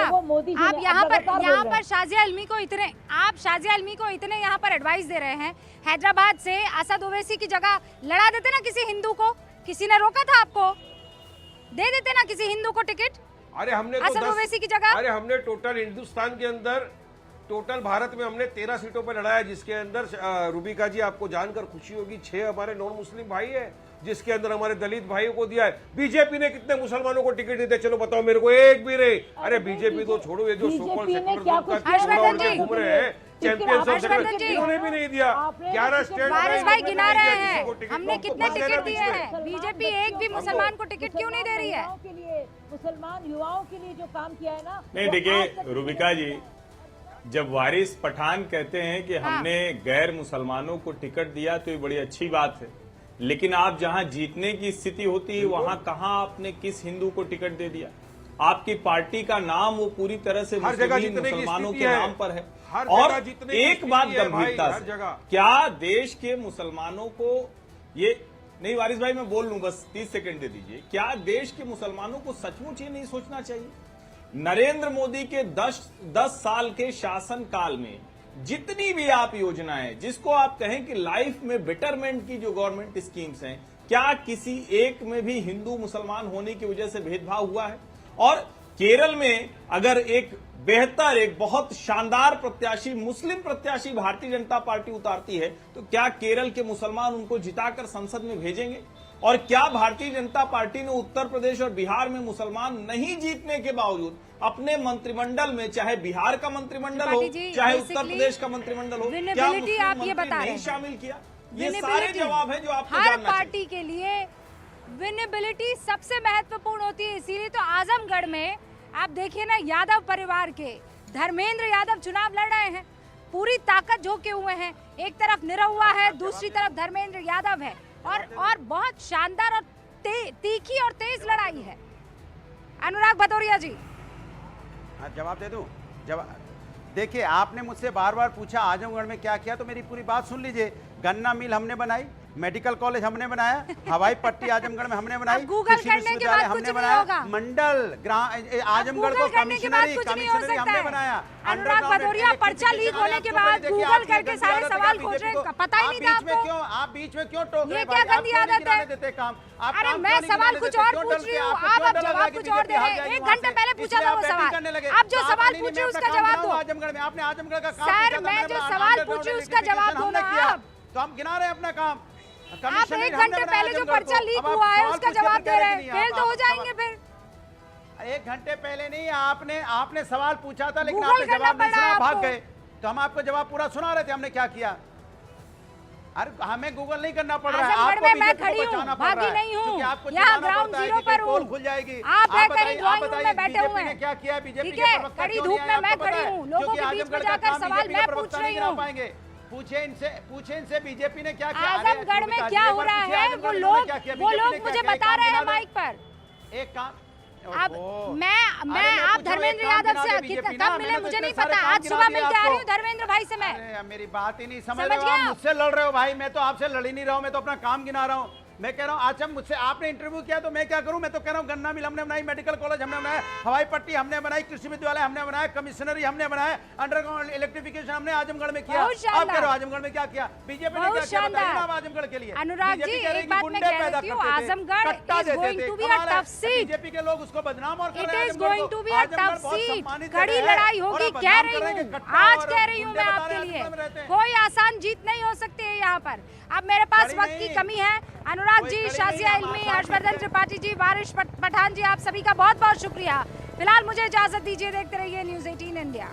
आप यहाँ पर शाजिया इल्मी को इतने यहाँ पर एडवाइस दे रहे हैं। हैदराबाद से असद ओवैसी की जगह लड़ा देते ना किसी हिंदू को, किसी ने रोका था आपको? दे देते ना किसी हिंदू को टिकट। अरे हमने असद ओवैसी की जगह, अरे हमने टोटल हिंदुस्तान के अंदर, टोटल भारत में हमने 13 सीटों पर लड़ा है, जिसके अंदर रूबिका जी आपको जानकर खुशी होगी 6 हमारे नॉन मुस्लिम भाई है, जिसके अंदर हमारे दलित भाइयों को दिया है। बीजेपी ने कितने मुसलमानों को टिकट दिए? चलो बताओ मेरे को, एक भी नहीं। अरे बीजेपी तो छोड़ो, ये जो सोकॉल्ड सेक्युलर घूम रहे हैं चैंपियंस ऑफ सेक्युलर, इन्होंने भी नहीं दिया। 11 स्टेट वारिस भाई गिना रहे हैं हमने कितने टिकट दिए हैं। बीजेपी एक भी मुसलमान को टिकट क्यों नहीं दे रही है? मुसलमान युवाओं के लिए जो काम किया है ना। नहीं देखिए रूबिका जी, जब वारिस पठान कहते हैं कि हमने गैर मुसलमानों को टिकट दिया तो ये बड़ी अच्छी बात है, लेकिन आप जहां जीतने की स्थिति होती है वहां कहां आपने किस हिंदू को टिकट दे दिया? आपकी पार्टी का नाम वो पूरी तरह से मुसलमानों के नाम पर है। और एक बात गंभीरता से, क्या देश के मुसलमानों को ये नहीं, वारिस भाई मैं बोल लूं, बस 30 सेकंड दे दीजिए। क्या देश के मुसलमानों को सचमुच ये नहीं सोचना चाहिए? नरेंद्र मोदी के 10 साल के शासन काल में जितनी भी आप योजनाएं, जिसको आप कहें कि लाइफ में बेटरमेंट की जो गवर्नमेंट स्कीम्स हैं, क्या किसी एक में भी हिंदू मुसलमान होने की वजह से भेदभाव हुआ है? और केरल में अगर एक बेहतर, एक बहुत शानदार प्रत्याशी, मुस्लिम प्रत्याशी भारतीय जनता पार्टी उतारती है, तो क्या केरल के मुसलमान उनको जिताकर संसद में भेजेंगे? और क्या भारतीय जनता पार्टी ने उत्तर प्रदेश और बिहार में मुसलमान नहीं जीतने के बावजूद अपने मंत्रिमंडल में, चाहे बिहार का मंत्रिमंडल हो चाहे उत्तर प्रदेश का मंत्रिमंडल हो, क्या मुस्लिम मंत्री नहीं शामिल किया? ये सारे जवाब है जो आपको हर पार्टी के लिए विनेबिलिटी सबसे महत्वपूर्ण होती है। इसीलिए तो आजमगढ़ में आप देखिए ना, यादव परिवार के धर्मेंद्र यादव चुनाव लड़ रहे हैं, पूरी ताकत झोंके हुए हैं। एक तरफ निरहुआ है, दूसरी तरफ धर्मेंद्र यादव है, और बहुत शानदार और तीखी और तेज लड़ाई है। अनुराग भदौरिया जी, जवाब दे दूं? जवाब देखिए, आपने मुझसे बार बार पूछा आजमगढ़ में क्या किया, तो मेरी पूरी बात सुन लीजिए। गन्ना मिल हमने बनाई, मेडिकल कॉलेज हमने बनाया, हवाई पट्टी आजमगढ़ में हमने बनाई, कृषि विश्वविद्यालय हमने बनाया, मंडल आजमगढ़ को कमिश्नरी हमने बनाया। अनुराग भदौरिया, पर्चा लीक होने के बाद गूगल करके सारे सवाल खोज रहे हैं, पता ही नहीं था आपको? आप बीच में क्यों टोक रहे हैं? ये क्या गंदी आदत है? देते काम। अरे मैं सवाल कुछ और पूछ रही हूँ, आप अब जवाब कुछ और दे रहे हैं। 1 घंटे पहले पूछा था वो सवाल, आप जो सवाल पूछे उसका जवाब दो। आजमगढ़ में आपने आजमगढ़ का काम, सर मैं जो सवाल पूछी उसका जवाब दो ना आप। तो हम गिना रहे हैं अपना काम। आप 1 घंटे पहले जो पर्चा लीक हुआ है उसका जवाब दे रहे हैं, फेल तो हो जाएंगे फिर। 1 घंटे पहले नहीं, आपने सवाल पूछा था, लेकिन आपने जवाब नहीं सुना, भाग गए। तो हम आपको जवाब पूरा सुना रहे थे हमने क्या किया। अरे हमें गूगल नहीं करना पड़ रहा है, आपको मैं खड़ी हूँ, भागी नहीं हूँ, यहाँ ग्राउंड जीरो पर हूँ, खुल जाएगी। आप कहीं ड्राइंग रूम में बैठे हुए हैं, क्या किया बीजेपी ठीक है? कड़ी धूप में मैं खड़ी हूँ, लोगों के बीच में जाकर सवाल मैं पूछ रही हूँ। पूछे इनसे बीजेपी ने क्या किया। आजमगढ़ में क्या हो रहा है वो लोग मुझे बता रहे हैं माइक पर। एक काम, अब मैं आप धर्मेंद्र यादव से कब मिले मुझे नहीं पता, आज सुबह मिलके आ रही हूँ धर्मेंद्र भाई से मैं। मेरी बात ही नहीं समझ रहे हो आप, मुझसे लड़ रहे हो भाई। मैं तो आपसे लड़ ही नहीं रहा हूँ, मैं तो अपना काम गिना रहा हूँ। मैं कह रहा हूँ आज मुझसे आपने इंटरव्यू किया तो मैं क्या करूं? मैं तो कह रहा हूँ गन्ना मिल हमने बनाई, मेडिकल कॉलेज हमने बनाया, हवाई पट्टी हमने बनाई, कृषि विश्वविद्यालय हमने बनाया, कमिश्नरी हमने बनाया, अंडरग्राउंड इलेक्ट्रिफिकेशन हमने आजमगढ़ में किया। आप कह रहे हो आजमगढ़ में क्या किया? बीजेपी ने क्या किया बताइए ना आजमगढ़ के लिए। अनुराग जी एक बात मैं कह रही हूं, Azamgarh is going to be a tough seat. BJP के लोग उसको बदनाम और कर रहे हैं। It is going to be a tough seat, कड़ी लड़ाई होगी, कह रही हूं, आज कह रही हूं मैं आपके लिए। कोई आसान जीत नहीं हो सकती है यहाँ पर। अब मेरे पास वक्त की कमी है। अनुराग जी, शाजिया इल्मी, हर्षवर्धन त्रिपाठी जी, वारिस पठान जी, आप सभी का बहुत बहुत शुक्रिया। फिलहाल मुझे इजाजत दीजिए, देखते रहिए न्यूज़ 18 इंडिया।